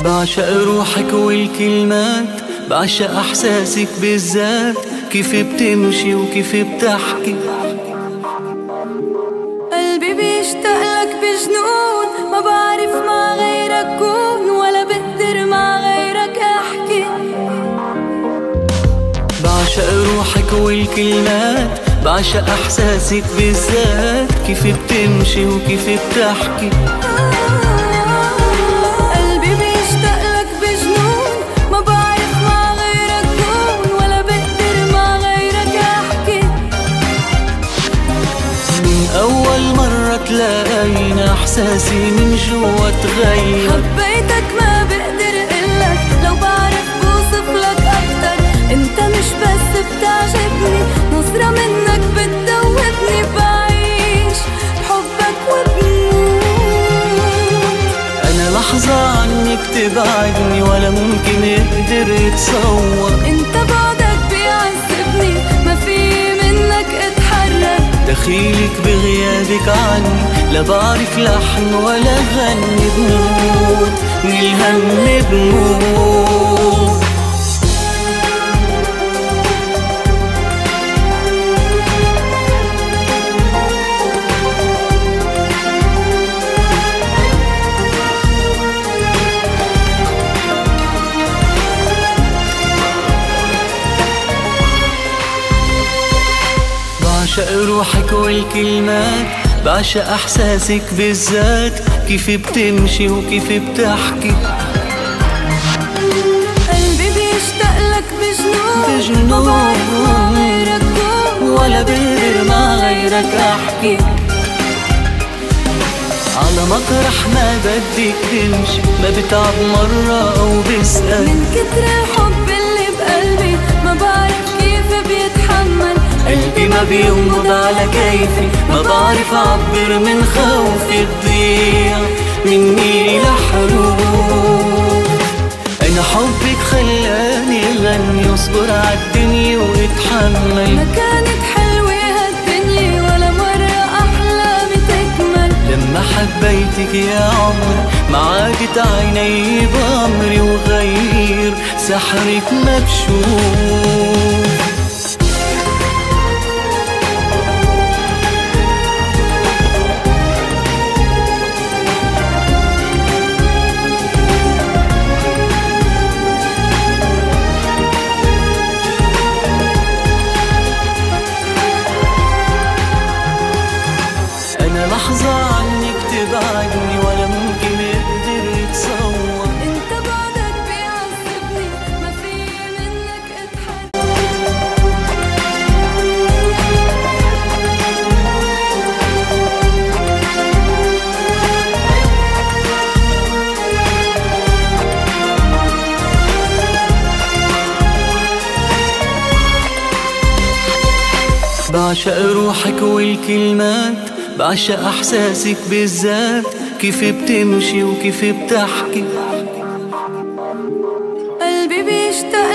بعشق روحك والكلمات، بعشق احساسك بالذات، كيف بتمشي وكيف بتحكي. قلبي بيشتاق لك بجنون، ما بعرف مع غيرك كون، ولا بقدر مع غيرك احكي. بعشق روحك والكلمات، بعشق احساسك بالذات، كيف بتمشي وكيف بتحكي. أول مرة تلاقينا إحساسي من جوا تغير. حبيتك ما بقدر قلك، لو بعرف بوصف لك أكتر. انت مش بس بتعجبني، نظرة منك بتدوبني، بعيش بحبك وبموت. أنا لحظة عنك تبعدني، ولا ممكن أقدر أتصور. انت بعدك بيعذبني، ما في منك اتحرك. دخيلك بغيابك عني، لا بعرف لحن ولا غني، بموت من الهم بموت. بعشق روحك والكلمات، بعشق احساسك بالذات، كيف بتمشي وكيف بتحكي. قلبي بيشتاق لك بجنون، ما بعرف مع غيرك كون، ولا بقدر مع غيرك احكي. على مطرح ما بدك تمشي، ما بتعب مرة او بسأل. من كتر الحب اللي بقلبي، ما بعرف كيف بيتحمل. قلبي ما بينبض على كيفي، ما بعرف أعبر من خوفي تضيع مني لحروف. أنا حبك خلاني أغني، أصبر عالدنيا وأتحمل. ما كانت حلوة هالدنيا، ولا مرة أحلامي تكمل. لما حبيتك يا عمر، ما عادت عيني بأمري، وغير سحرك ما بشوف. لحظة عنك تبعدني، ولا ممكن أقدر أتصور. انت بعدك بيعذبني، ما في منك اتحرك. بعشق روحك والكلمات، بعشق احساسك بالذات، كيف بتمشي وكيف بتحكي. قلبي بيشتاق